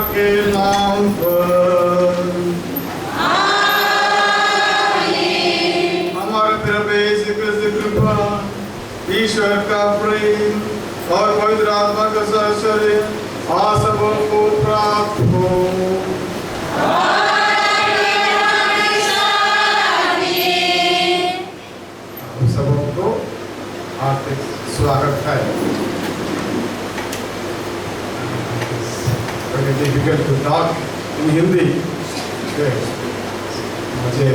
के नाम पर हमारे प्रभु यीशु क्रिस्त की कृपा, ईश्वर का प्रेम और पवित्र आत्मा का सहचर्य आप सबको प्राप्त हो। आप सबको हार्दिक स्वागत है। Very difficult to talk in Hindi. मुझे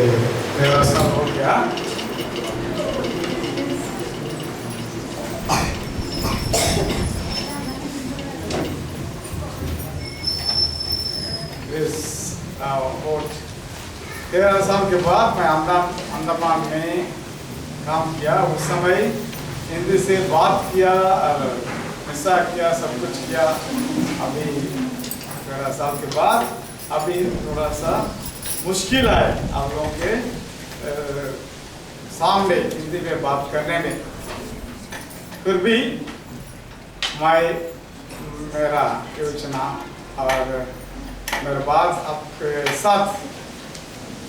मेरा सब हो गया। वोट 13 साल के बाद मैं अंडमान में काम किया। उस समय हिंदी से बात किया और हिस्सा किया, सब कुछ किया। अभी 13 साल के बाद अभी थोड़ा सा मुश्किल है आप लोगों के सामने हिंदी में बात करने में। फिर भी मेरा योजना और मेरा बात आपके साथ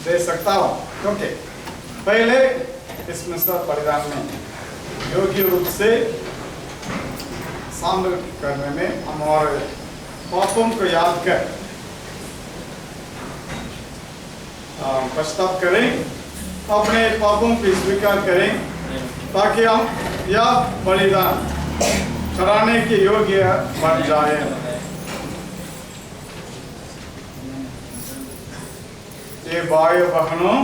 दे सकता हूँ, क्योंकि पहले इस मिस्र परिवार में योग्य रूप से शामिल करने में हमारे पापों को याद कर पश्चाताप करें, अपने पापों को स्वीकार करें, ताकि हम यह बलिदान कराने के योग्य बन जाए। ये भाई बहनों,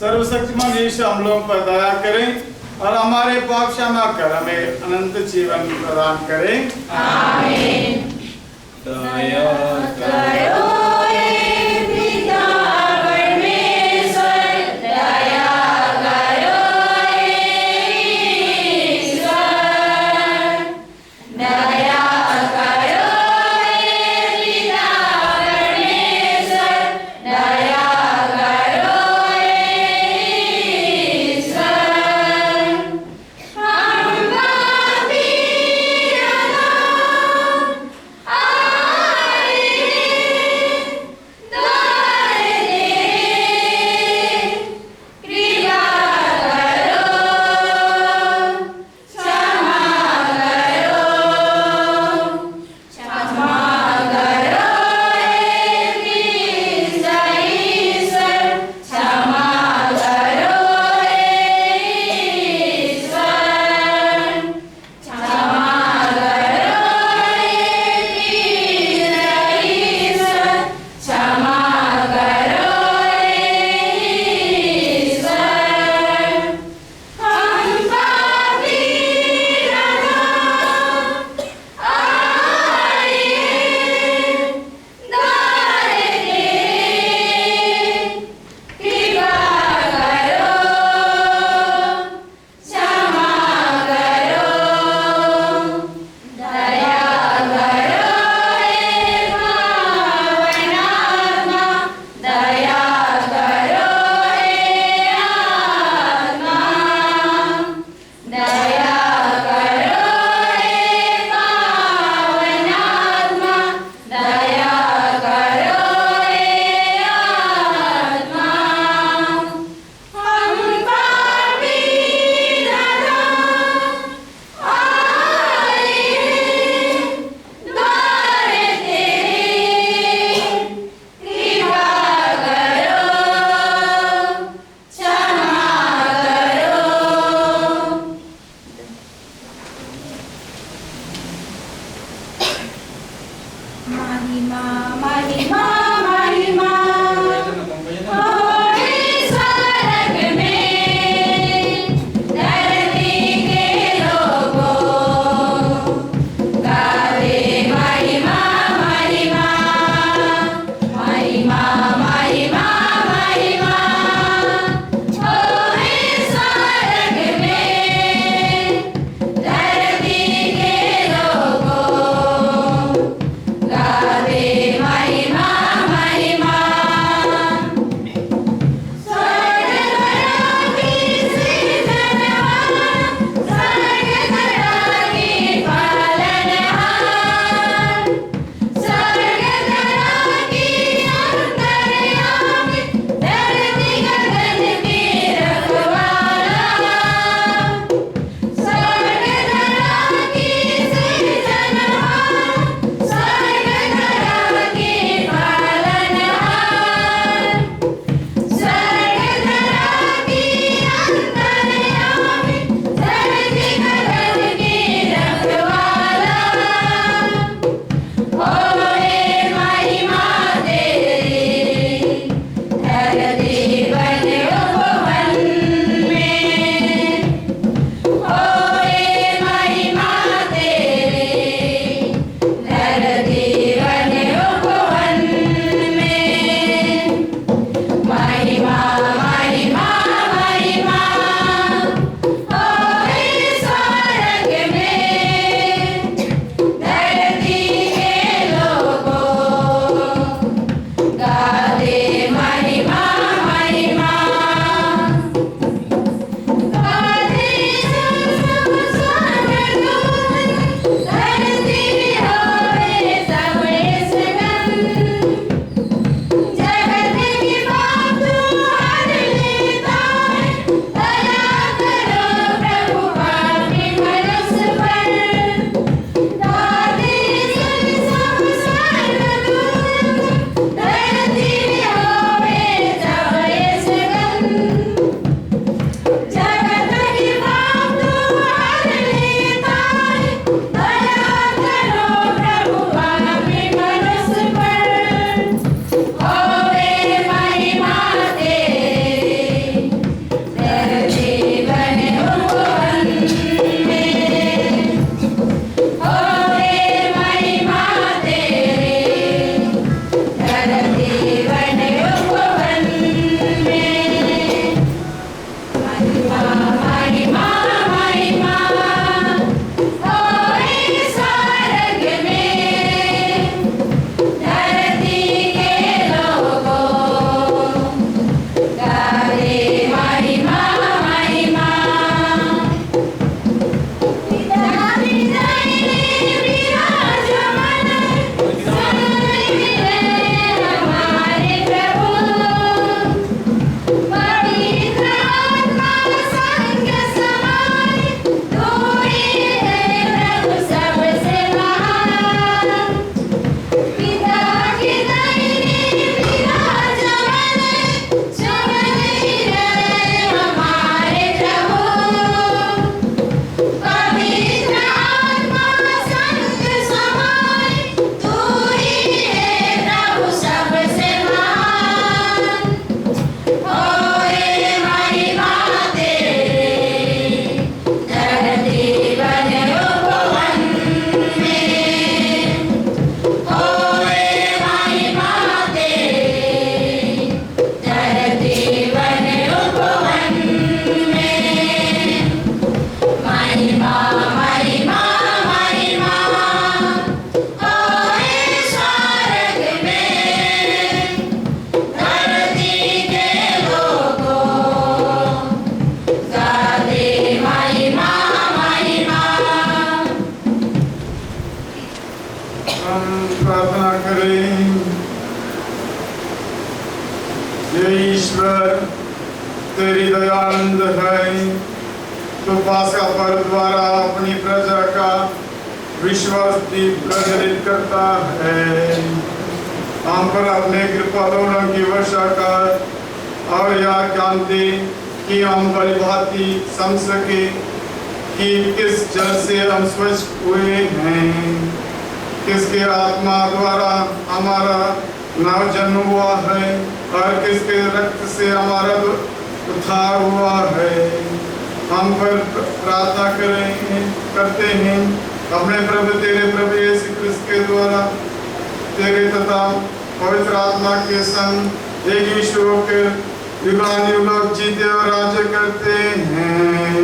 सर्वशक्तिमान यीशु हम लोगों पर दया करें और हमारे पाप क्षमा कर हमें अनंत जीवन प्रदान करें। आमीन। दया करो पिता परमेश्वर, दया करो ईश्वर, दया करो पिता परमेश्वर, दया ईश्वर तेरी दयानंद है। तो पास्का पर्व द्वारा अपनी प्रजा का विश्वास दीप प्रज्वलित करता है। हम पर अपने कृपा दोनों की वर्षा कर और यह ज्ञान दे कि हम भली भांति समझ सके कि किस जल से हम स्वच्छ हुए हैं, किसके आत्मा द्वारा हमारा नव जन्म हुआ है और किसके रक्त से हमारा उद्धार हुआ है। हम पर प्रार्थना करते हैं अपने प्रभु तेरे प्रभु यीशु क्रिस्त के द्वारा तेरे तथा पवित्र आत्मा के संग एक ईश्वर होकर युगानुयुग जीते और राज्य करते हैं।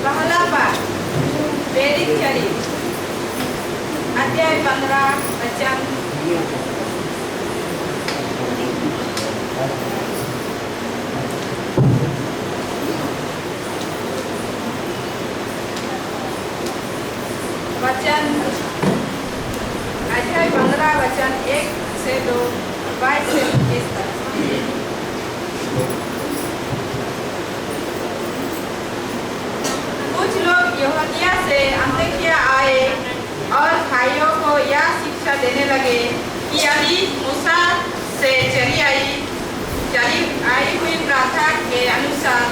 पहला पाठ वैदिक चरित्र अध्याय 15 वचन अध्याय 15 वचन 1 से 2 22 से 21 तक। कुछ लोग यहूदिया से अन्ताकिया आए और भाइयों को यह शिक्षा देने लगे कि यदि मूसा से चली आई हुई प्रथा के अनुसार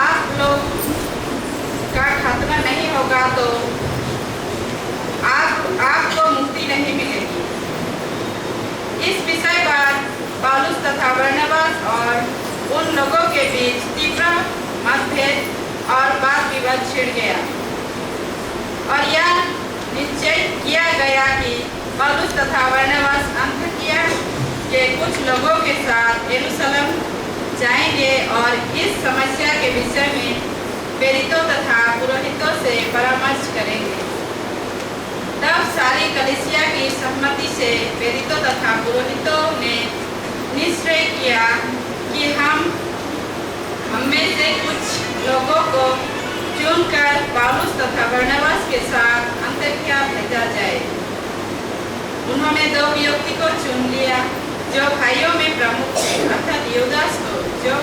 आप लोग का खतना नहीं होगा तो आपको मुक्ति नहीं मिलेगी। इस विषय पर पौलुस तथा बरनबास और उन लोगों के बीच तीव्र मतभेद और वाद विवाद छिड़ गया और यह निश्चय किया गया कि पौलुस तथा बरनबास अन्ताकिया के कुछ लोगों के साथ यरूशलेम जाएंगे और इस समस्या के विषय में प्रेरितों तथा पुरोहितों से परामर्श करेंगे। तब सारी कलीसिया की सहमति से प्रेरितों तथा पुरोहितों ने निश्चय किया कि हम में से कुछ लोगों को चुनकर पौलुस तथा बरनबास के साथ अन्ताकिया भेजा जाए। उन्होंने 2 व्यक्ति को चुन लिया जो भाइयों में प्रमुख थे, अर्थात यूदास को जो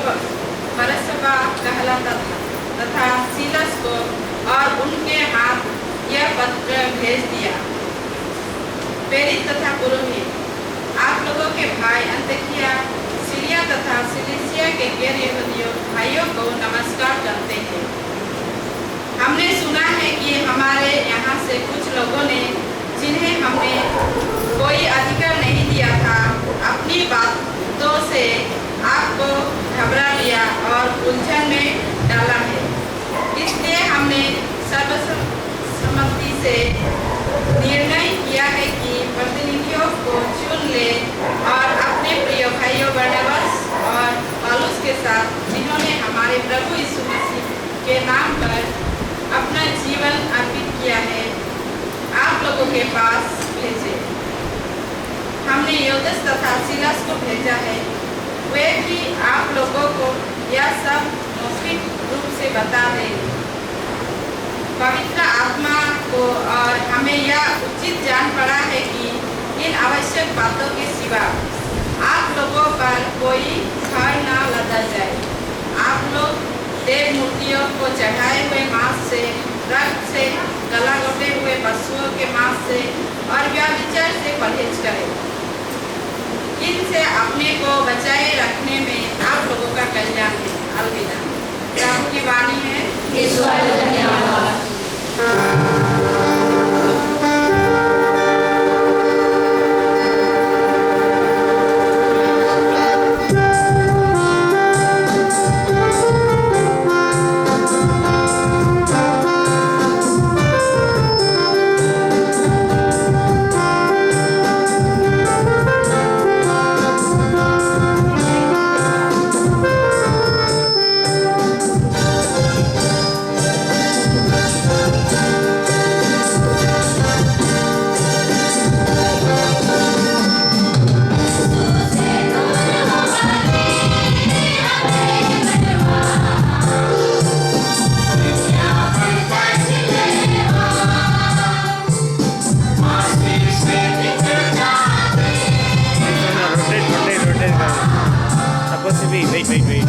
बरसबा कहलाता था तथा सीलस को, और उनके हाथ यह पत्र भेज दिया। प्रेरित तथा पुरोहित, आप लोगों के भाई अन्ताकिया, सीरिया तथा सिलिसिया के गैर यहूदियों भाइयों को नमस्कार करते हैं। हमने सुना है कि हमारे यहाँ से कुछ लोगों ने, जिन्हें हमने कोई अधिकार नहीं दिया था, अपनी बातों से आपको घबरा लिया और उलझन में डाला है। इसलिए हमने सर्वसम्मति से निर्णय किया है कि प्रतिनिधियों को चुन ले और अपने प्रिय भाइयों बरनबास और पौलुस के साथ, जिन्होंने हमारे प्रभु यीशु मसीह के नाम पर अपना जीवन अर्पित किया है, आप लोगों के पास भेजे। हमने यूदास तथा सीलस को भेजा है, वे भी आप लोगों को यह सब मौखिक रूप से बता देंगे। पवित्र आत्मा को और हमें यह उचित जान पड़ा है कि इन आवश्यक बातों के सिवा आप लोगों पर कोई भार न लदा जाए। आप लोग देव मूर्तियों को चढ़ाए हुए मांस से, रक्त से, गला घोटे हुए पशुओं के मांस से और व्यभिचार से परहेज करें। इनसे अपने को बचाए रखने में आप लोगों का कल्याण है। अलविदा। प्रभु की वाणी है। ईश्वर धन्यवाद। wait.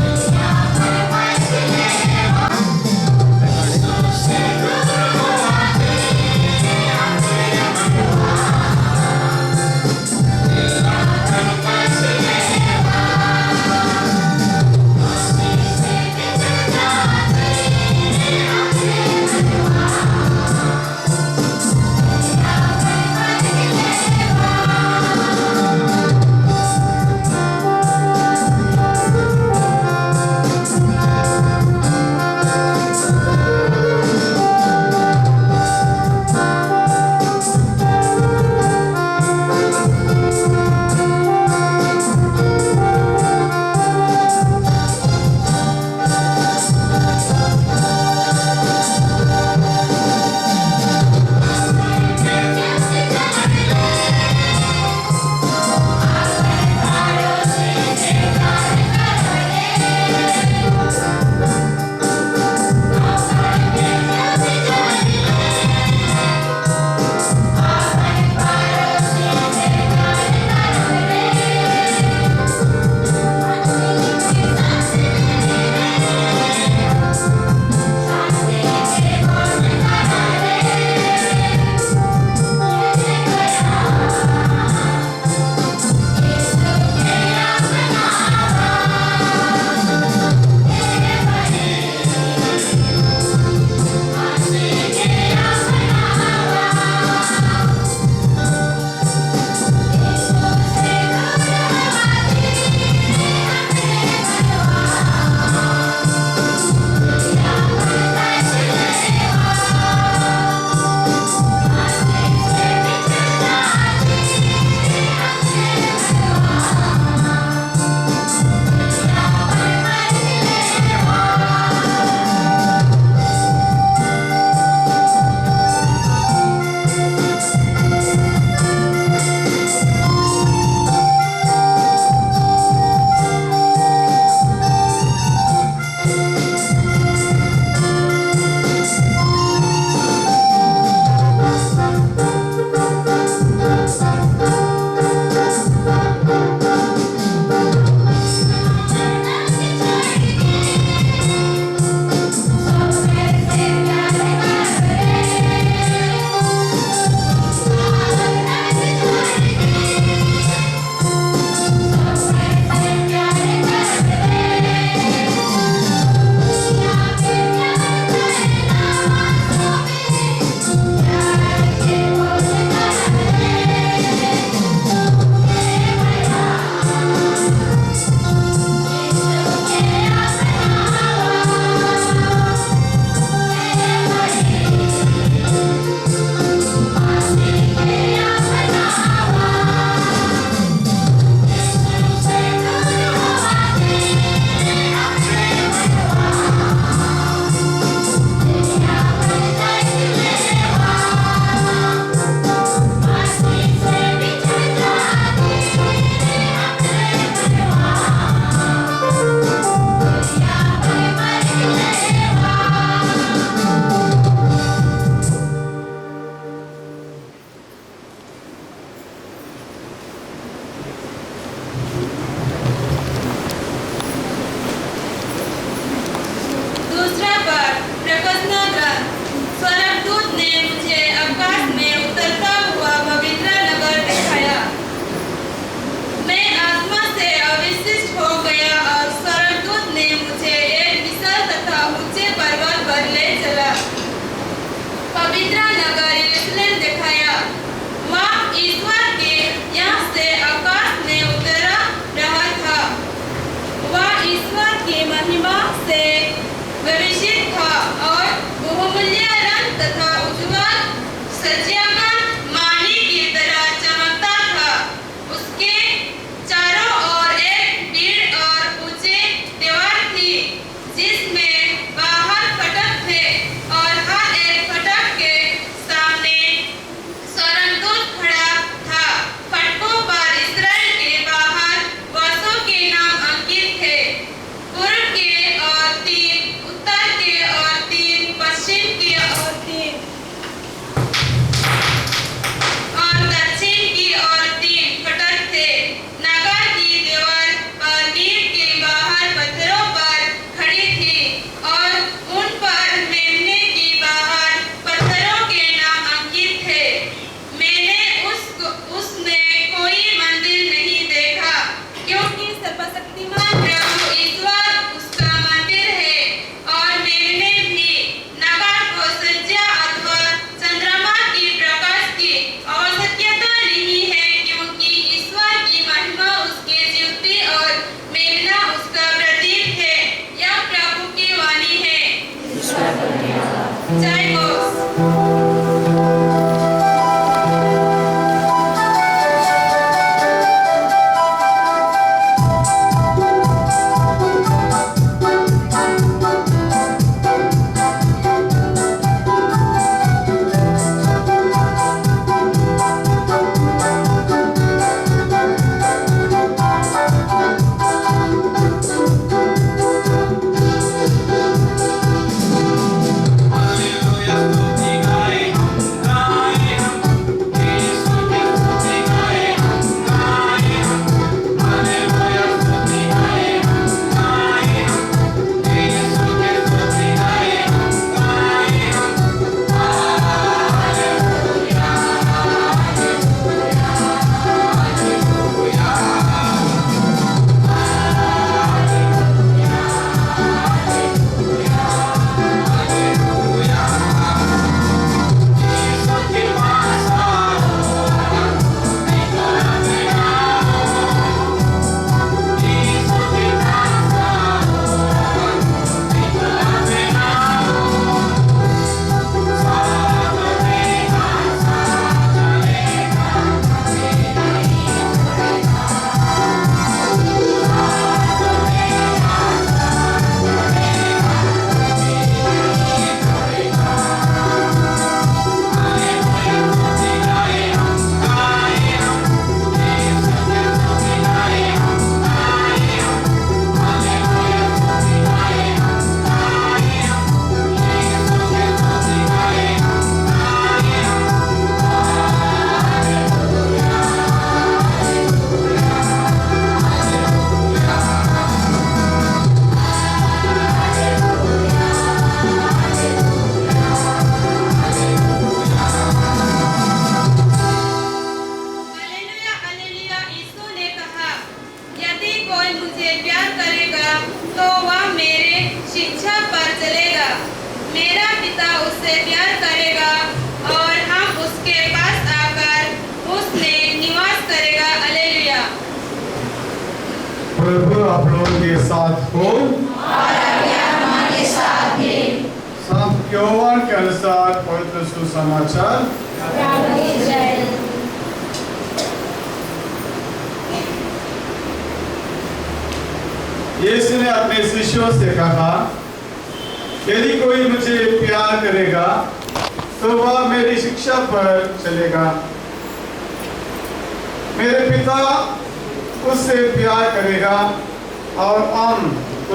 उससे प्यार करेगा तो वह मेरे शिक्षा पर चलेगा। मेरा पिता उससे प्यार करेगा और हम उसके पास आकर उसमें निवास करेगा। हालेलुया। प्रभु आप लोगों के साथ हो और आपके आत्मा के साथ भी। संत योहान के अनुसार पवित्र सुसमाचार। प्रभु की जय। यीशु ने अपने शिष्यों से कहा, यदि कोई मुझे प्यार करेगा तो वह मेरी शिक्षा पर चलेगा। मेरे पिता उससे प्यार करेगा और हम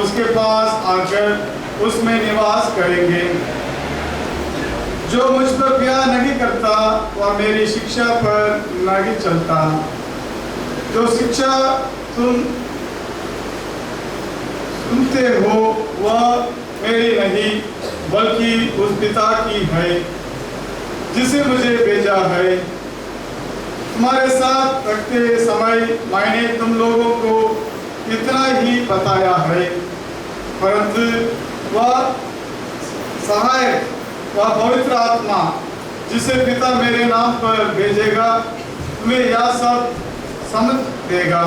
उसके पास आकर उसमें निवास करेंगे। जो मुझ पर प्यार नहीं करता वह मेरी शिक्षा पर नहीं चलता। जो शिक्षा तुम सुनते हो वह मेरी नहीं बल्कि उस पिता की है जिसे मुझे भेजा है। तुम्हारे साथ रखते समय मैंने तुम लोगों को इतना ही बताया है, परंतु वह सहायक, वह पवित्र आत्मा जिसे पिता मेरे नाम पर भेजेगा तुम्हें यह सब समझ देगा।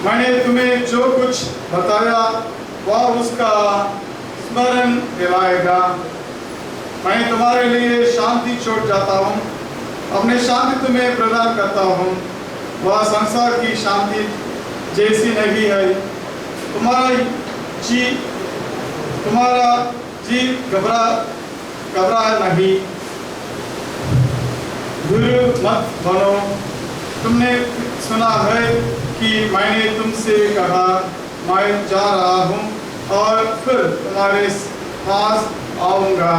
मैंने तुम्हें जो कुछ बताया वह उसका स्मरण दिलाएगा। मैं तुम्हारे लिए शांति छोड़ जाता हूँ, अपने शांति तुम्हें प्रदान करता हूँ। वह संसार की शांति जैसी नहीं है। तुम्हारा जी घबरा नहीं। गुरु मत बनो। तुमने सुना है कि मैंने तुमसे कहा मैं जा रहा हूँ और फिर तुम्हारे पास आऊँगा।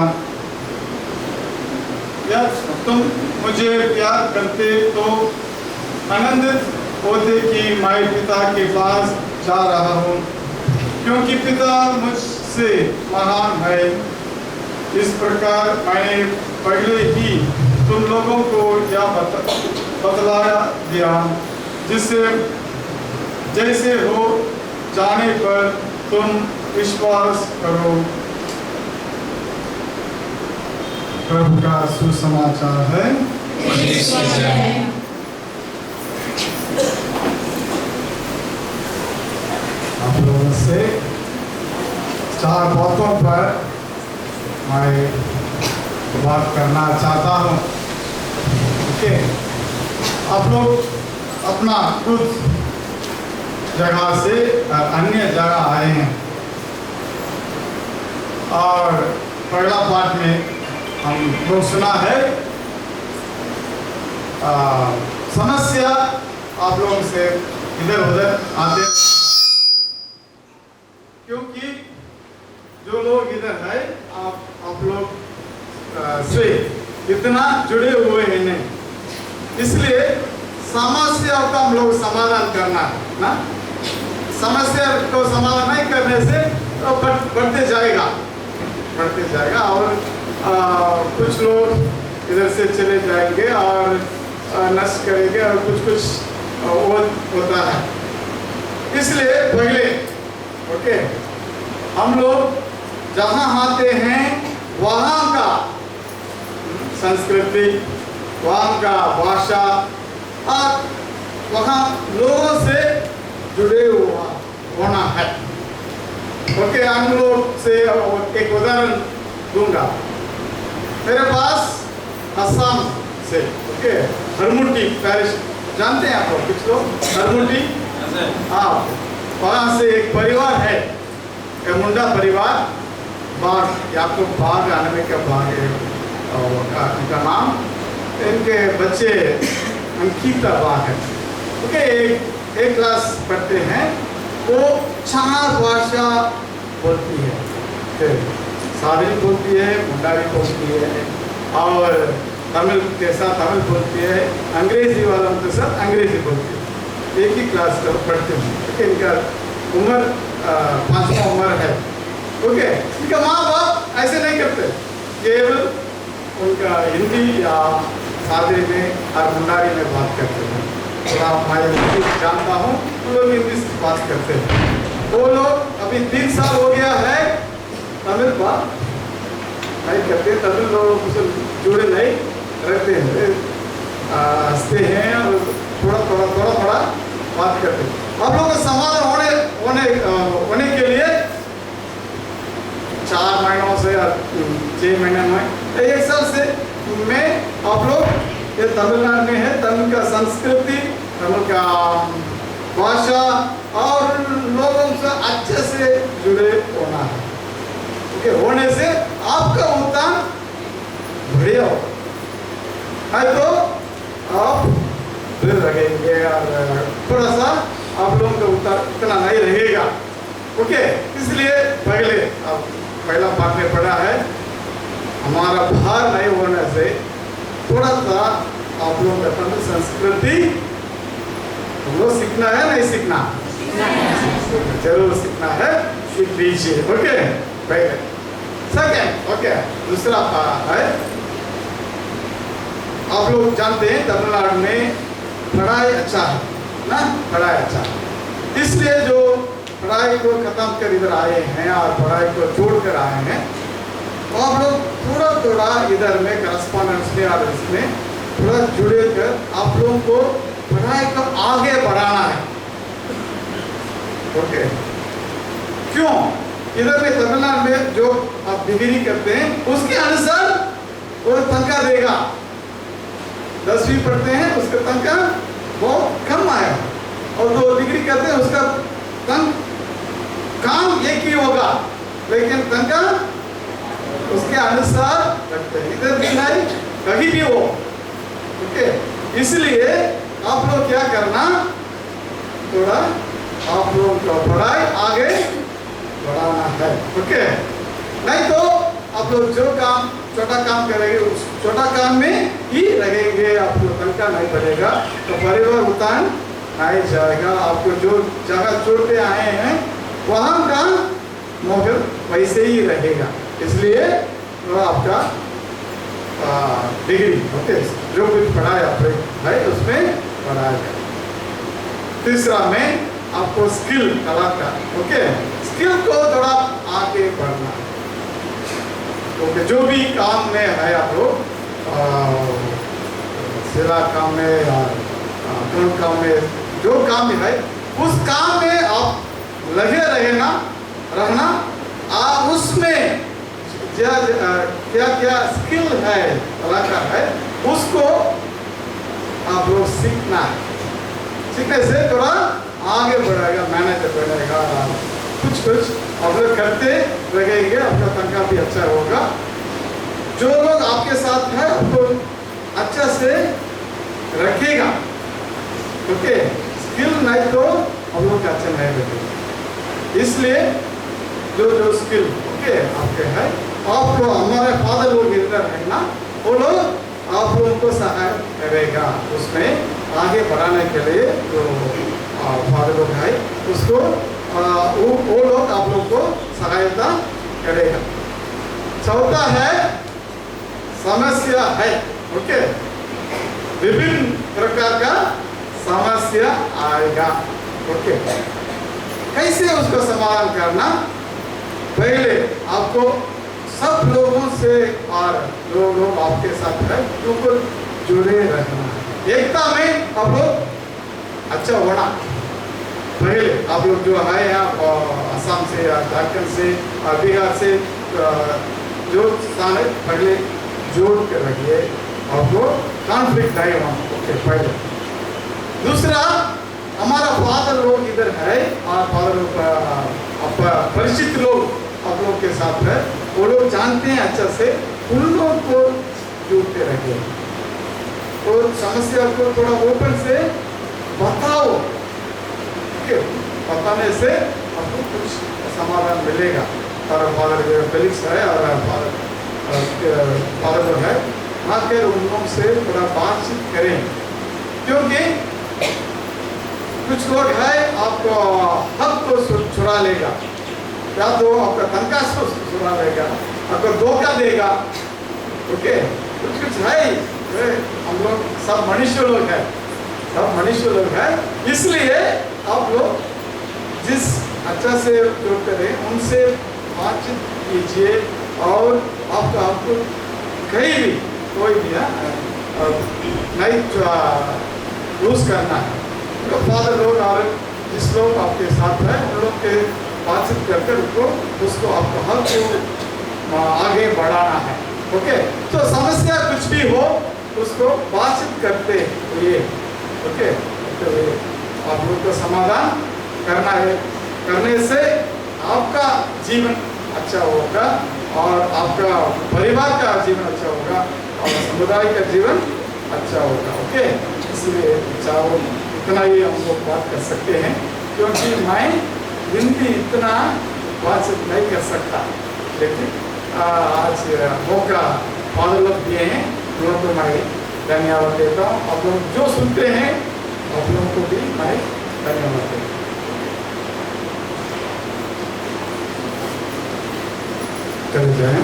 यदि तुम मुझे प्यार करते तो आनंदित होते कि मैं पिता के पास जा रहा हूँ, क्योंकि पिता मुझसे महान है। इस प्रकार मैंने पहले ही तुम लोगों को यह बतलाया दिया, जिससे जैसे हो जाने पर तुम विश्वास करो। प्रभु का सुसमाचार है। आप लोगों से 4 बातों पर मैं बात करना चाहता हूँ। ओके, आप लोग अपना खुद जगह से अन्य जगह आए हैं और पहला पाठ में हम लोग सुना है समस्या आप लोगों से इधर उधर आते, क्योंकि जो लोग इधर है आप लोग से इतना जुड़े हुए हैं नहीं, इसलिए समस्या का हम लोग समाधान करना है ना। समस्या को समाधान नहीं करने से तो बढ़ते जाएगा और कुछ लोग इधर से चले जाएंगे और नष्ट करेंगे और कुछ होता है। इसलिए पहले ओके, हम लोग जहाँ आते हैं वहाँ का संस्कृति, वहाँ का भाषा और वहाँ लोगों से जुड़े हुआ होना है। ओके, हम लोग से एक उदाहरण दूंगा। मेरे पास असम से ओके हरमुंडी पैरिश जानते हैं आप लोग, कुछ लोग हरमुंडी, हाँ, वहाँ से एक परिवार है, मुंडा परिवार, बाग, आपको बाग आने का बाग है उनका नाम, इनके बच्चे अंकिता बाग है। ओके, एक क्लास पढ़ते हैं, वो 4 भाषा बोलती है, सारी बोलती है, मुंडारी बोलती है और तमिल के साथ तमिल बोलती है, अंग्रेजी वालों के साथ अंग्रेजी बोलती है। एक ही क्लास का पढ़ते हैं। इनका उम्र 5वां उम्र है। ओके, इनका माँ बाप ऐसे नहीं करते, केवल उनका हिंदी या सादे में और मुंडारी में बात करते हैं। थोड़ा मैं जानता हूँ, वो लोग हिंदी से बात करते हैं। वो लोग अभी 3 साल हो गया है तमिल बात नहीं करते, तमिल लोगों से जुड़े नहीं रहते हैं, हंसते हैं और थोड़ा बात करते हैं। आप लोग का समाधान होने के लिए 4 महीनों से या 6 महीने में 1 साल से में आप लोग ये तमिलनाडु में है, तमिल का संस्कृति, तमिल का भाषा और लोगों से अच्छे से जुड़े होना है। ओके, होने से आपका उत्थान बढ़िया हो है, तो आप दिल लगेंगे और थोड़ा सा आप लोगों का उत्थान इतना नहीं रहेगा। ओके, इसलिए पहला पाठ में पढ़ा है, हमारा भार नहीं होने से थोड़ा सा आप लोगों का तमिल संस्कृति हम लोग सीखना है, नहीं सीखना? जरूर सीखना है, सीख लीजिए। ओके, पहले। सेकेंड, ओके, दूसरा है, आप लोग जानते हैं तमिलनाडु में पढ़ाई अच्छा है ना, पढ़ाई अच्छा है, इसलिए जो पढ़ाई को खत्म कर इधर आए हैं और पढ़ाई को छोड़ कर आए हैं, तो आप लोग थोड़ा इधर में करस्पॉन्डेंस में और इसमें थोड़ा जुड़े कर आप लोगों को पढ़ाई को आगे बढ़ाना है। ओके, क्यों? इधर में तमिलनाडु में जो आप डिग्री करते हैं उसके अनुसार वो तनख्वाह देगा। 10वीं पढ़ते हैं उसका तनख्वाह बहुत कम आएगा, और जो डिग्री करते हैं उसका काम एक ही होगा, लेकिन तनख्वाह उसके अनुसार रखते हैं, इधर भी नहीं कहीं भी हो। ओके, इसलिए आप लोग क्या करना, थोड़ा आप लोगों को पढ़ाई आगे बढ़ाना है। ओके, नहीं तो आप लोग जो काम छोटा काम करेंगे उस छोटा काम में ही रहेंगे, आपको तनख्वाह नहीं बढ़ेगा तो परिवार उत्थान नहीं जाएगा। आपको जो जगह छोड़ के आए हैं वहाँ का मौका वैसे ही रहेगा, इसलिए तो आपका डिग्री ओके जो कुछ पढ़ाया है उसमें पढ़ाया जाए। तीसरा में आपको स्किल कला का ओके स्किल को थोड़ा आगे बढ़ना। ओके, जो भी काम में है आप लोग सिला काम में या अकाउंट काम में जो काम में है उस काम में आप लगे रहना आप उसमें क्या क्या स्किल है कलाकार है उसको आप लोग सीखना है। सीखने से थोड़ा आगे बढ़ेगा, मैनेजर बनेगा, कुछ आप लोग करते रहेंगे, आपका तनख्वाह भी अच्छा होगा। जो लोग आपके साथ है आपको अच्छा से रखेगा। ओके, स्किल नहीं तो हम लोग अच्छा नहीं रखेंगे, इसलिए जो स्किल ओके आपके है आप लोग हमारे फादर लोग इधर है ना, वो लोग आप लोगों को सहायता करेगा उसमें आगे बढ़ाने के लिए। जो फादर लोग है उसको वो लोग आप लोग को सहायता करेगा। चौथा है समस्या है। ओके, विभिन्न प्रकार का समस्या आएगा। ओके, कैसे उसको समाधान करना? पहले आपको सब लोगों से और जो लोग आपके साथ है उनको जुड़े रहना है। एकता में आप लोग अच्छा होना। पहले आप लोग जो है यहाँ असम से या झारखंड से और बिहार से जो स्थान है पहले जोड़ के रखिए, आपको कॉन्फ्लिक्ट नहीं होना। ओके, पहले। दूसरा, हमारा फादर लोग इधर है और फादर लोग परिचित लोग आप लोग के साथ है, वो लोग जानते हैं अच्छा से, उन लोग को जोड़ते रहिए और समस्या को थोड़ा ओपन से बताओ। ओके, बताने से आपको कुछ समाधान मिलेगा। और फादर फेलिक्स है और फादर लोग है, आकर उन लोग से थोड़ा बातचीत करें, क्योंकि कुछ लोग है आपको हक को छुड़ा लेगा, या तो आपका तनख्वाह छुड़ा लेगा, आपको धोखा देगा। ओके, कुछ है, हम लोग सब मनुष्य लोग हैं, आप मनुष्य लोग हैं, इसलिए आप लोग जिस अच्छा से जो करें उनसे बातचीत कीजिए और आपको कहीं भी कोई भी नहीं यूज करना है। तो फादर लोग और जिस लोग आपके साथ हैं उन लोग के बातचीत करके उसको आपको हर को आगे बढ़ाना है। ओके, तो समस्या कुछ भी हो उसको बातचीत करते हुए ओके तो आप लोग को समाधान करना है। करने से आपका जीवन अच्छा होगा और आपका परिवार का जीवन अच्छा होगा और समुदाय का जीवन अच्छा होगा। ओके, इसलिए चाहो इतना ही हम लोग बात कर सकते हैं, क्योंकि मैं हिंदी इतना बातचीत नहीं कर सकता, लेकिन आज मौका फादर लोग दिए हैं, उन को मैं धन्यवाद देता हूँ। आप लोग जो सुनते हैं आप लोगों को भी मैं धन्यवाद देता हूँ। कर जाए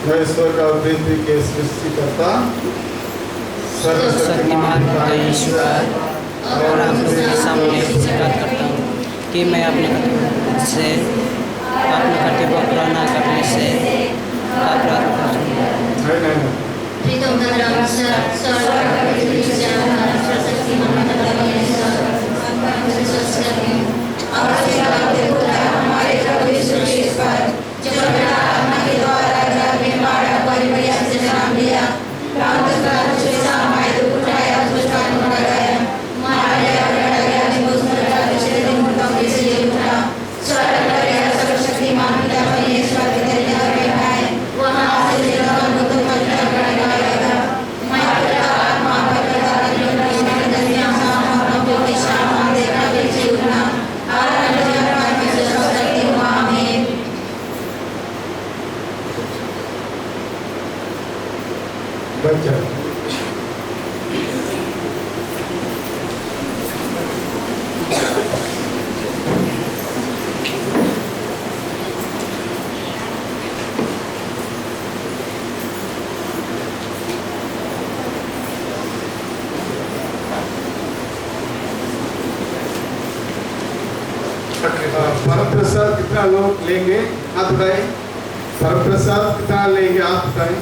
मैं ईश्वर का पृथ्वी के सृष्टिकर्ता सर्वशक्तिमान ईश्वर और आप लोगों के सामने स्वीकार करता हूँ कि मैं अपने कर्तव्य को पूरा न करने से अपराध परम प्रसाद कितना लोग लेंगे हाथ उठाए। परम प्रसाद कितना लेंगे हाथ उठाए।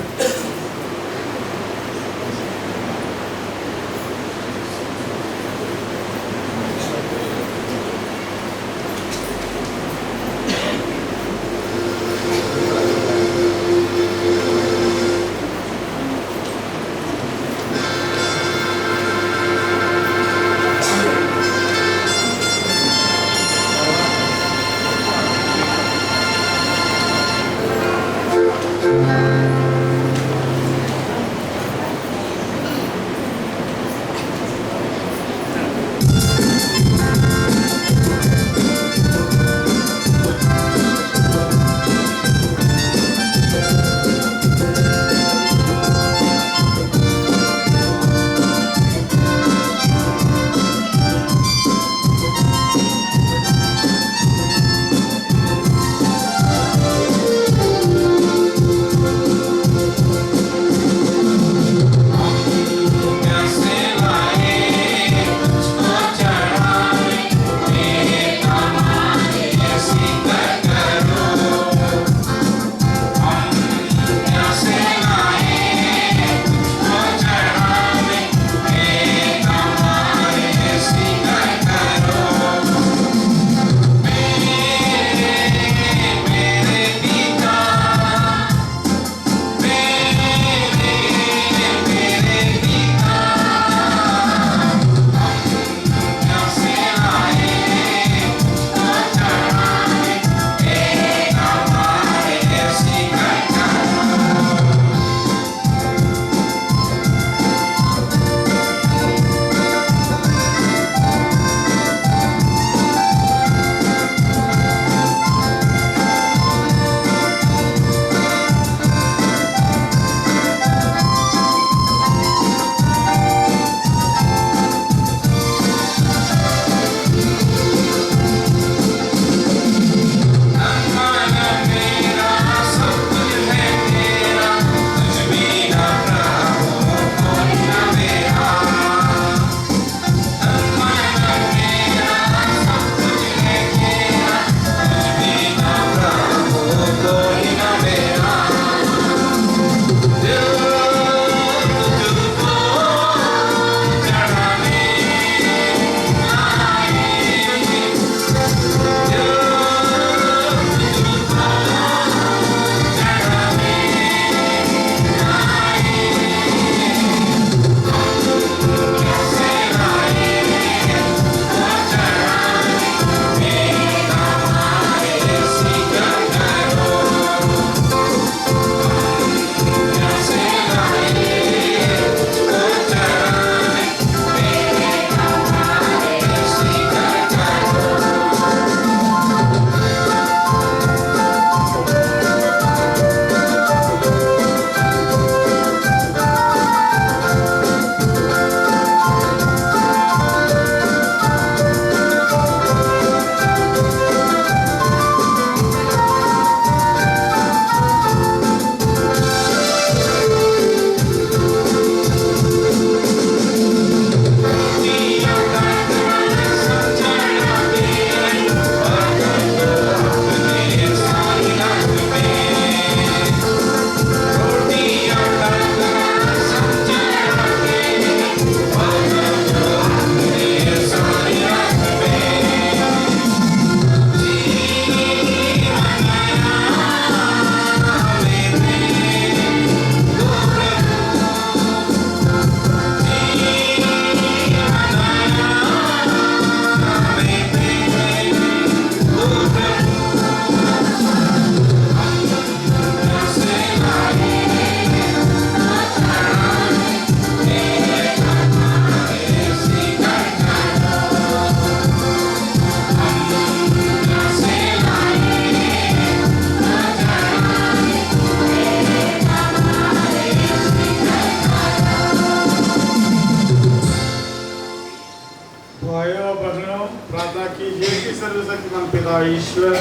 तथा ईश्वर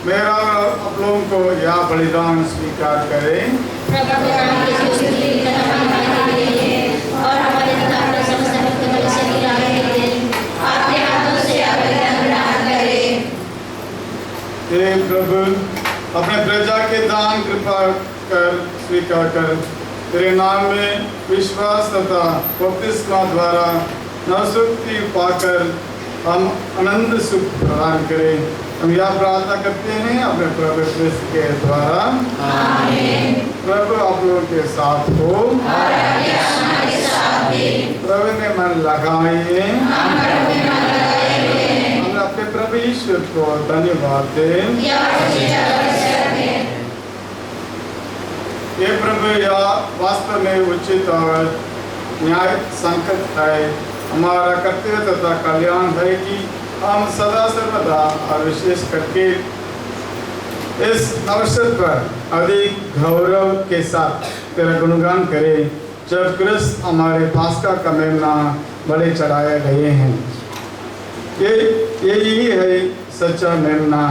मेरा आप लोगों को यह बलिदान स्वीकार करें। प्रभु नाम की स्तुति तथा महिमा के लिए और हमारे पिता के समस्त भक्त बल से गिराने के लिए आपके हाथों से आवेदन ग्रहण करें। हे प्रभु, अपने प्रजा के दान कृपा कर स्वीकार कर तेरे नाम में विश्वास तथा बपतिस्मा द्वारा नवसुक्ति पाकर हम आनंद सुख प्रदान करें। हम यह प्रार्थना करते हैं अपने प्रभु क्रिस्त के द्वारा। आमीन। प्रभु आप लोगों के साथ हो और आपके आत्मा के साथ भी। प्रभु में मन लगाइए। हम प्रभु में मन लगाए हुए हैं। हम अपने प्रभु ईश्वर को धन्यवाद दें। यह उचित आवश्यक है। ये प्रभु यह वास्तव में उचित और न्याय संकट है। हमारा कर्तव्य तथा कल्याण है कि हम सदा सर्वदा और विशेष करके इस अवसर पर अधिक गौरव के साथ तेरा गुणगान करें जब क्रिस्त हमारे पास्का का मेमना बड़े चढ़ाए गए हैं। यही है सच्चा मेमना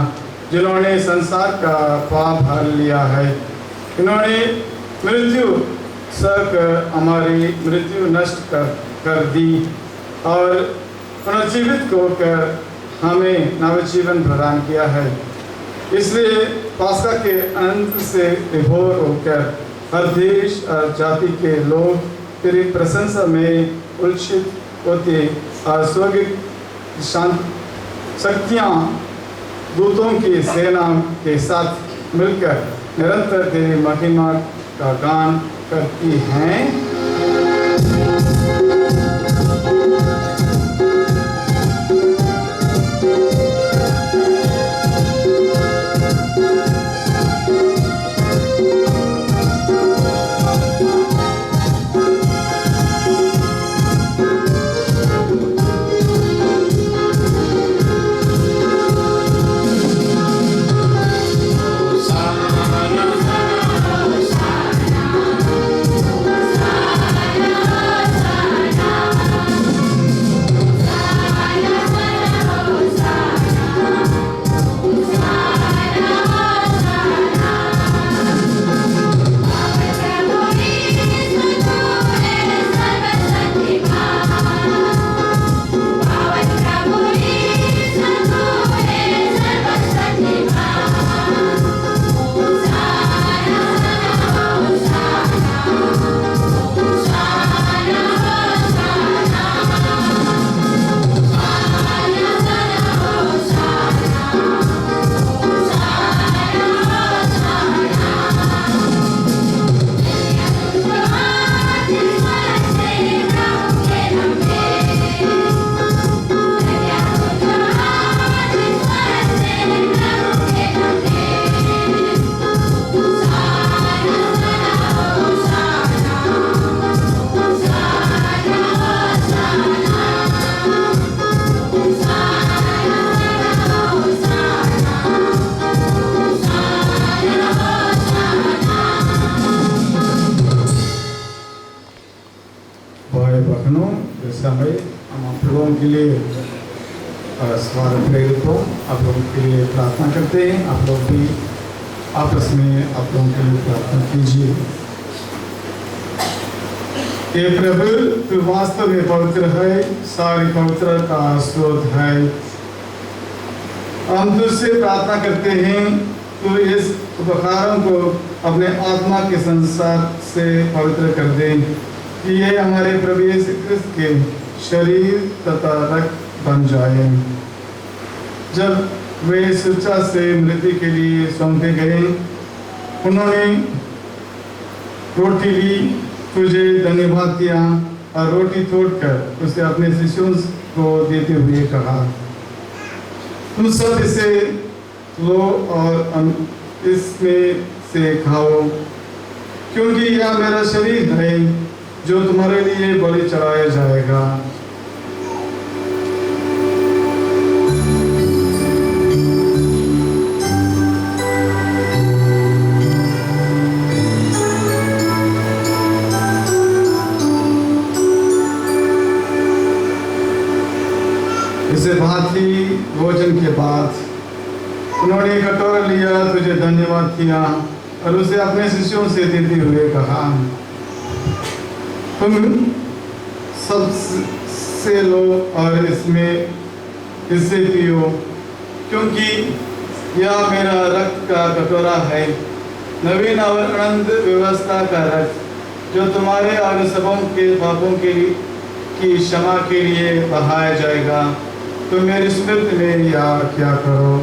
जिन्होंने संसार का पाप हर लिया है। इन्होंने मृत्यु सक हमारी मृत्यु नष्ट कर दी और पुनर्जीवित होकर हमें नवजीवन प्रदान किया है। इसलिए पास्का के अंत से विभोर होकर हर देश और जाति के लोग तेरी प्रशंसा में उल्लासित होते और स्वर्गिक शक्तियाँ दूतों की सेना के साथ मिलकर निरंतर तेरी महिमा का गान करती हैं। समय हम आप लोगों के लिए स्वागत प्रेरित हो, आप लोगों के लिए प्रार्थना करते हैं। आप लोग भी आपस में आप लोगों के लिए प्रार्थना कीजिए। ये प्रभु तू वास्तव में पवित्र है, सारी पवित्र का स्रोत है। हम तुझसे प्रार्थना करते हैं तू इस उपहारों को अपने आत्मा के संसार से पवित्र कर दे कि ये हमारे प्रभु यीशु क्रिस्त के शरीर तथा रक्त बन जाए। जब वे स्वेच्छा से मृत्यु के लिए सौंपे गए, उन्होंने रोटी ली, तुझे धन्यवाद दिया और रोटी तोड़कर उसे अपने शिष्यों को देते हुए कहा, तुम सब इसे लो और इसमें से खाओ, क्योंकि यह मेरा शरीर है जो तुम्हारे लिए बलि चढ़ाया जाएगा। इसे भांति भोजन के बाद तुझे धन्यवाद किया और उसे अपने शिष्यों से देते हुए कहा, तुम सब से लो और इससे पियो, क्योंकि यह मेरा रक्त का कटोरा है, नवीन और अनंत व्यवस्था का रक्त, जो तुम्हारे और सबों के पापों की क्षमा के लिए बहाया जाएगा। तुम मेरी स्मृति में यह क्या करो।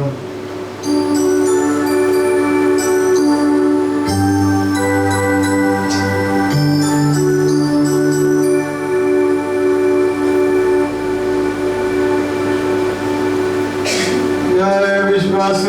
विश्वास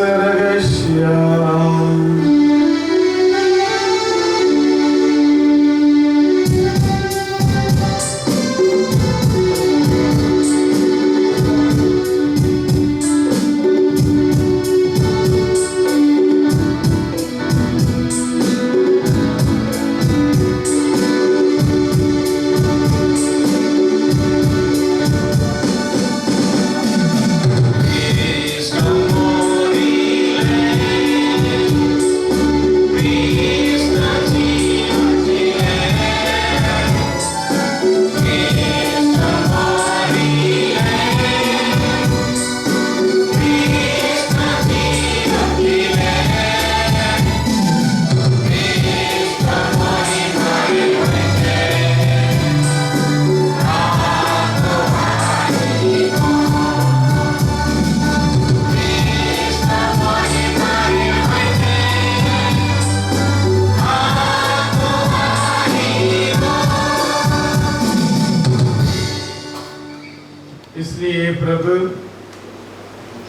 इसलिए प्रभु,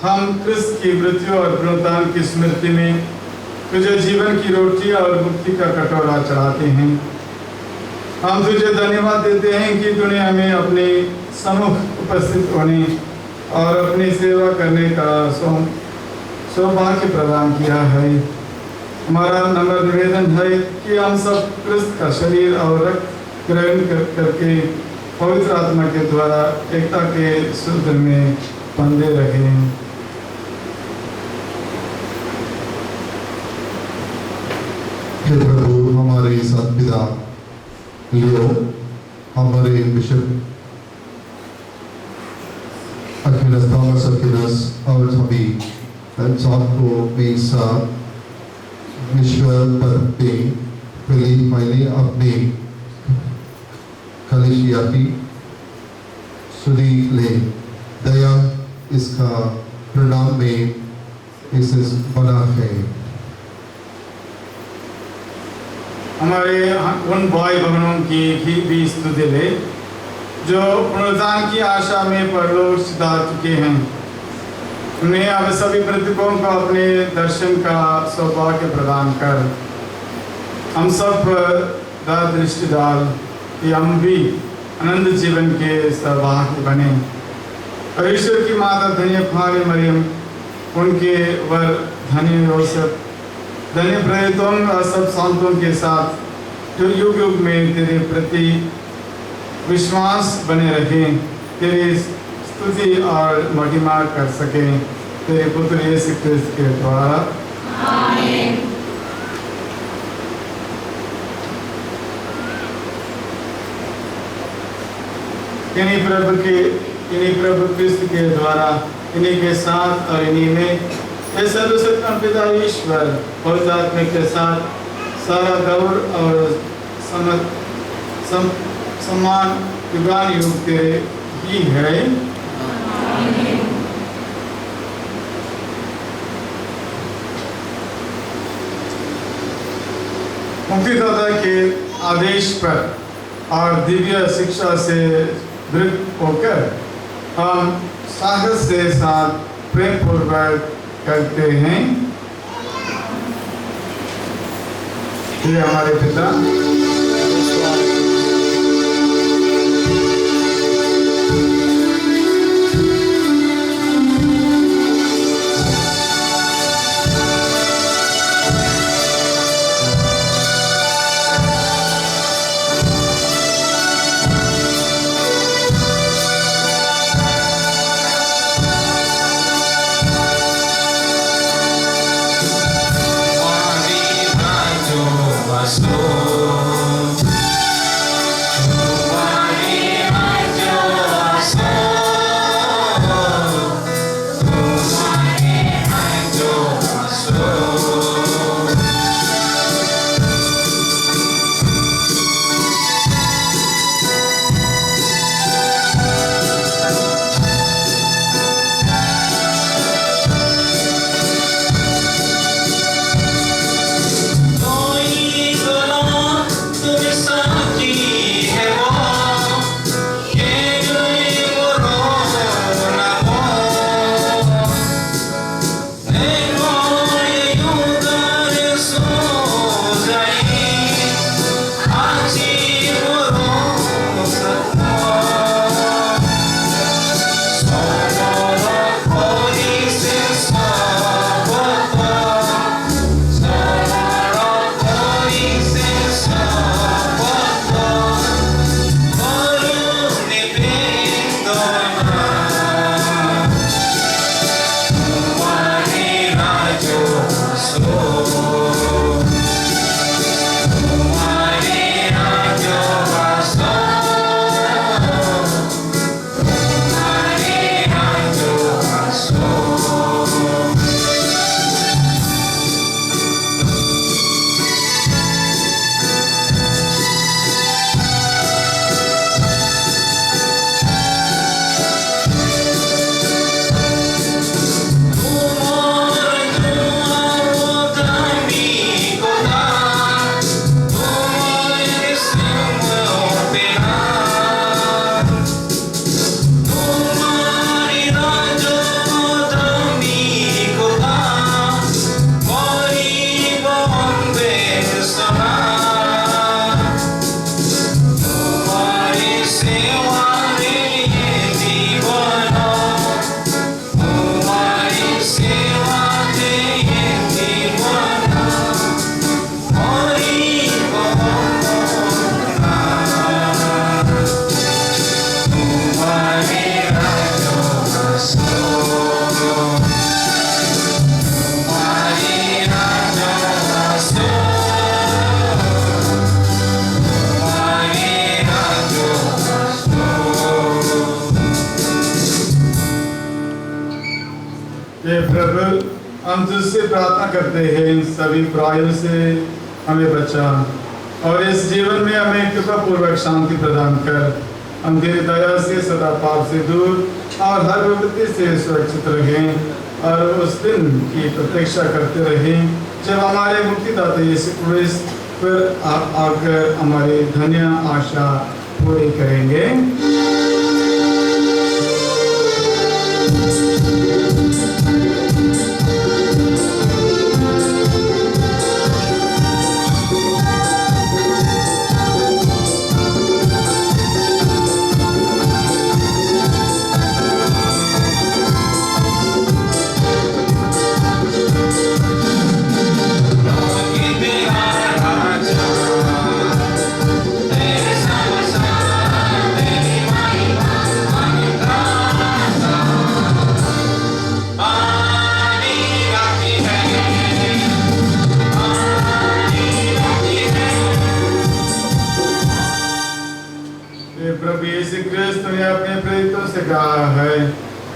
हम क्रिस्त की मृत्यु और पुनरुत्थान की स्मृति में तुझे जीवन की रोटी और मुक्ति का कटोरा चढ़ाते हैं। हम तुझे धन्यवाद देते हैं कि तूने हमें अपने सम्मुख उपस्थित होने और अपनी सेवा करने का सौभाग्य प्रदान किया है। हमारा नम्र निवेदन है कि हम सब क्रिस्त का शरीर और रक्त ग्रहण करके पवित्र आत्मा के द्वारा एकता के सूत्र में बंधे रहें। हे प्रभु, हमारे साथ पिता लियो, हमारे बिशप Aquinas Thomas Aquinas और सभी संत को पैसा विश्व पर मैंने अपने कलिसिया की सुधी ले दया इसका प्रणाम में इसे बना है। हमारे उन भाई बहनों की भी स्तुति ले जो पुनरुत्थान की आशा में परलोक सिधार चुके हैं। उन्हें अब सभी मृतकों को अपने दर्शन का सौभाग्य प्रदान कर हम सब पर दृष्टि डाल कि हम भी अनंत जीवन के सहभागी बने। और ईश्वर की माता धन्य कुमारी मरियम, उनके वर धन्य योसेफ, धन्य प्रेरितों और सब संतों के साथ जो युग युग में तेरे प्रति विश्वास बने रहें, तेरी स्तुति और महिमा कर सके, तेरे पुत्र यीशु क्रिस्त के द्वारा। आमीन। इन्हीं प्रभु क्रिस्त के द्वारा, इन्हीं के साथ और इन्हीं में ये सर्वशक्तिमान पिता ईश्वर पवित्र आत्मा के साथ सारा गौर और सम्मान युगान युग तेरे ही है। मुक्तिदाता के आदेश पर और दिव्य शिक्षा से दृढ़ होकर हम साहस से साथ प्रेम पूर्वक करते हैं। ये हमारे पिता हम तुझसे प्रार्थना करते हैं इन सभी बुराइयों से हमें बचा और इस जीवन में हमें कृपा पूर्वक शांति प्रदान कर। हम तेरी दया से सदा पाप से दूर और हर विपत्ति से सुरक्षित रहें और उस दिन की प्रतीक्षा करते रहें जब हमारे मुक्तिदाता यीशु क्रिस्त पर आकर हमारी धन्य आशा पूरी करेंगे।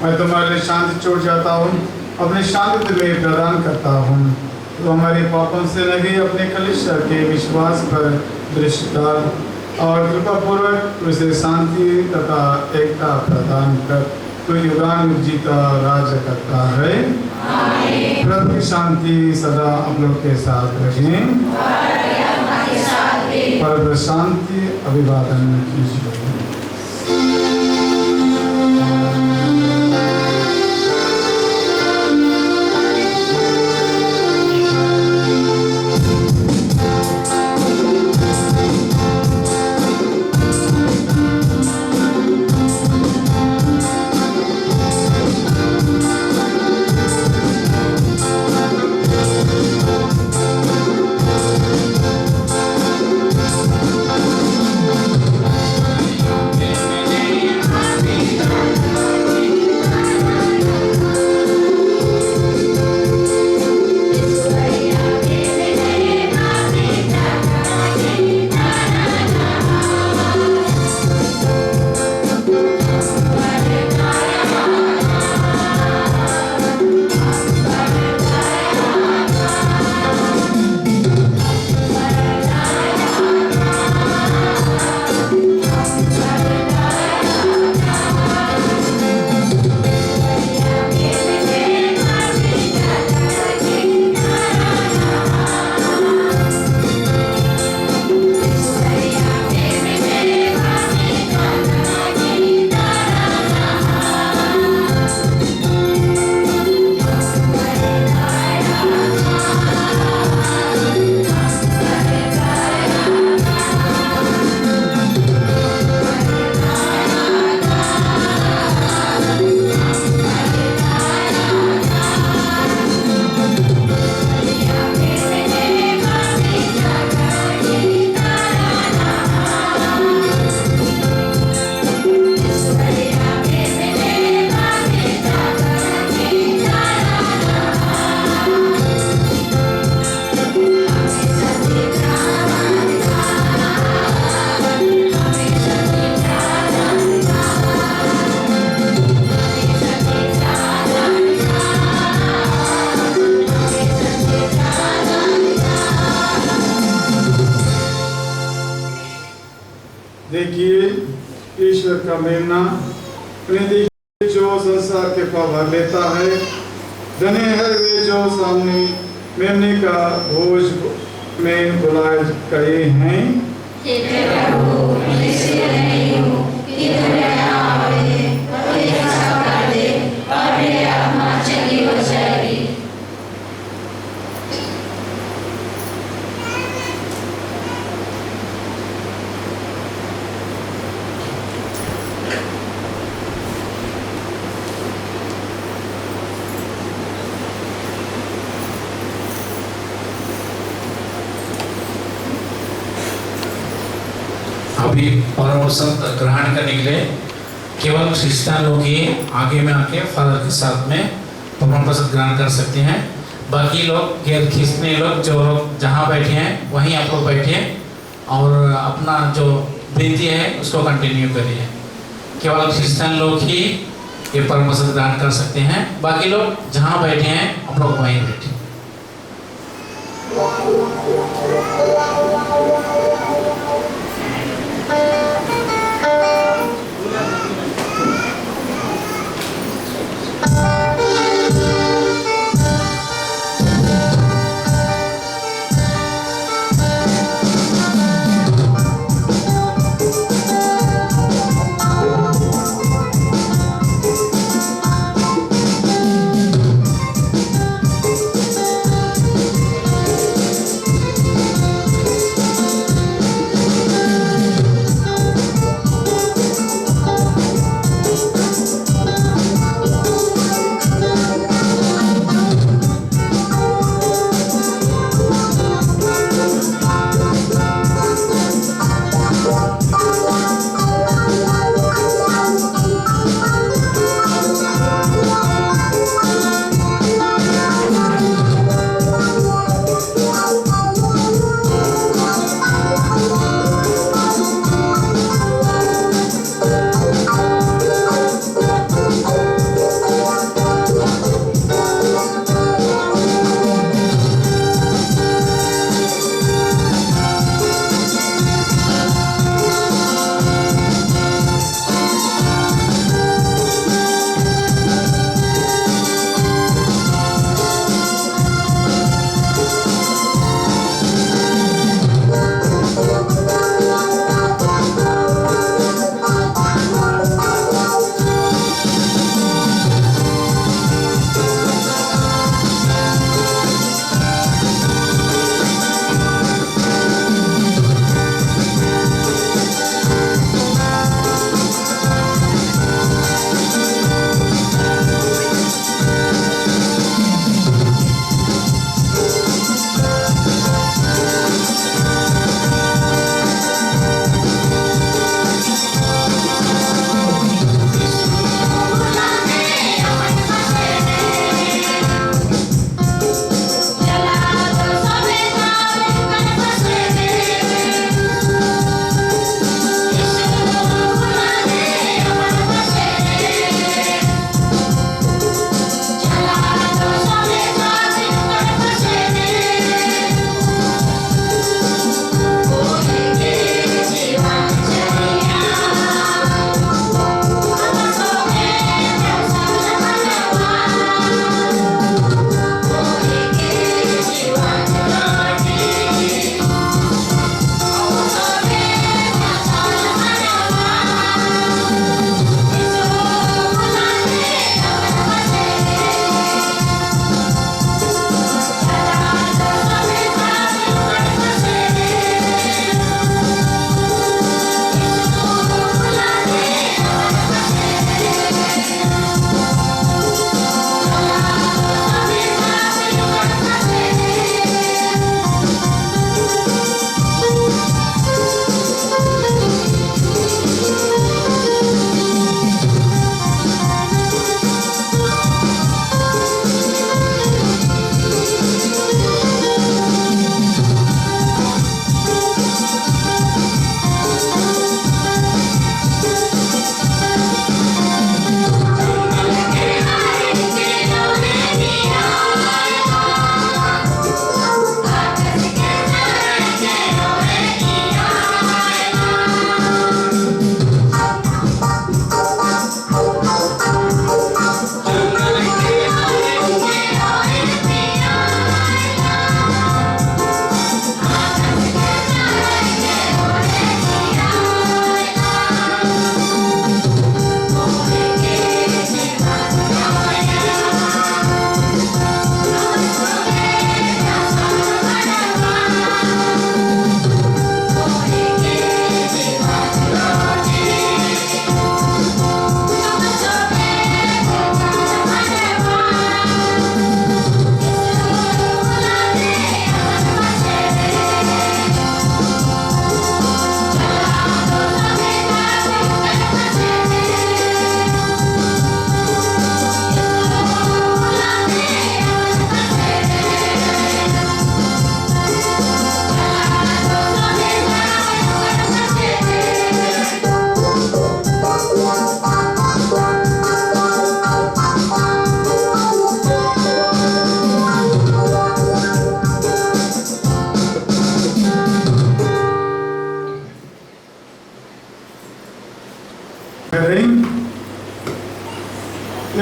मैं तुम्हारे लिए शांति छोड़ जाता हूँ, अपनी शांति तुम्हें प्रदान करता हूँ। तो हमारे पापों से नहीं अपने कलीसिया के विश्वास पर दृष्टि डाल और कृपा पूर्वक उसे शांति तथा एकता प्रदान कर। तो युगान जीता राज करता है। प्रभु की शांति सदा आप लोग के साथ रहे। पर शांति अभिवादन कीजिए। देखिए ईश्वर का मेमना, उन्हें देखिए जो संसार के पाप भर लेता है। धन्य है वे जो सामने मेमने का भोज में बुलाए गए हैं। अभी परम प्रसाद ग्रहण करने के लिए केवल क्रिश्चियन लोग ही आगे में आके फादर के साथ में परम प्रसाद ग्रहण कर सकते हैं। बाकी लोग गैर खींचने लोग जो लोग जहाँ बैठे हैं वहीं आप लोग बैठिए और अपना जो विनती है उसको कंटिन्यू करिए। केवल क्रिश्चियन लोग ही ये परम प्रसाद ग्रहण कर सकते हैं, बाकी लोग जहाँ बैठे हैं आप लोग वहीं बैठिए।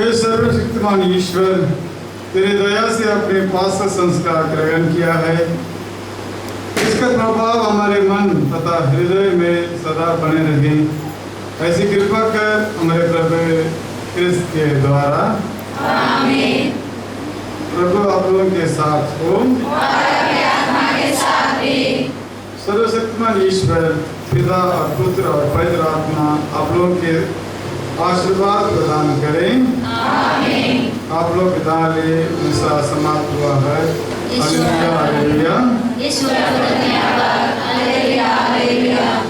हे सर्वशक्तिमान ईश्वर, तेरी दया से अपने पास का संस्कार ग्रहण किया है। इसका प्रभाव हमारे मन तथा हृदय में सदा बने रहे। ऐसी कृपा कर हमारे प्रभु क्रिस्त के द्वारा। आमीन। प्रभु आप लोगों के साथ हो और आपके आत्मा के साथ भी। सर्वशक्तिमान ईश्वर पिता और पुत्र और पवित्र आत्मा आप लोगों के आशीर्वाद प्रदान करें। आमीन। आप लोग पिता ले मिसा समाप्त हुआ है। Hallelujah hallelujah. ईश्वर को धन्यवाद। Hallelujah hallelujah.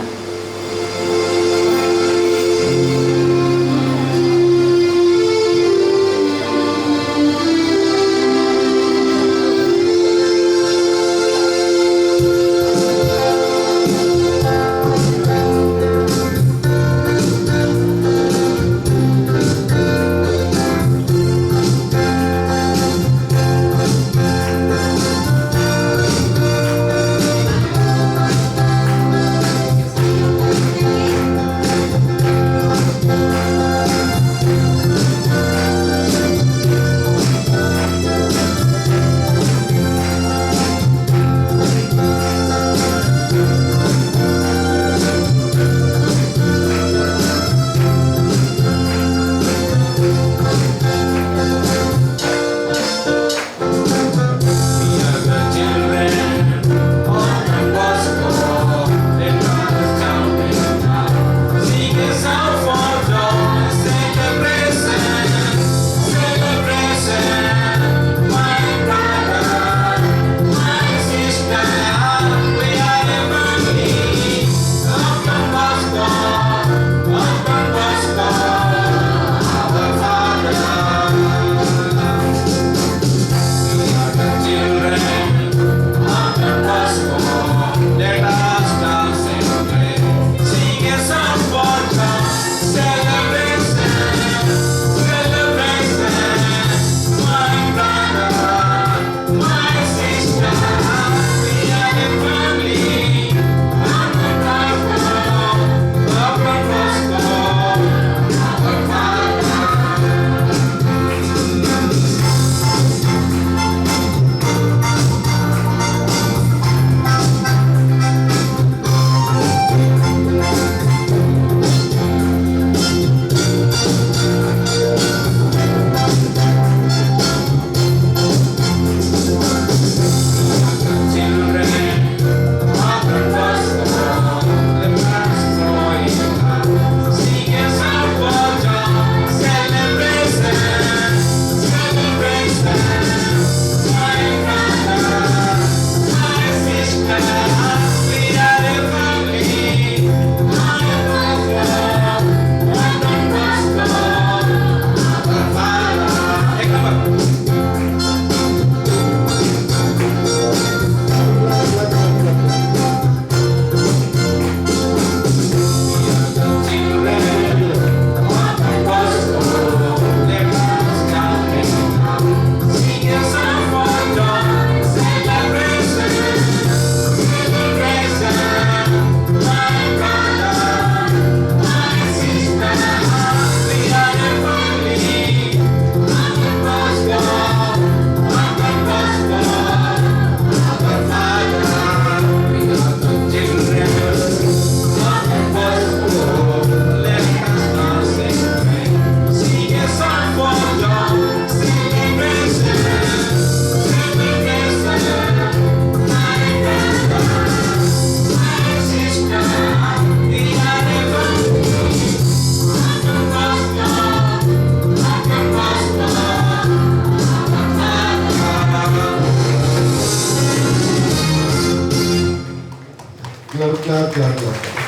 क्या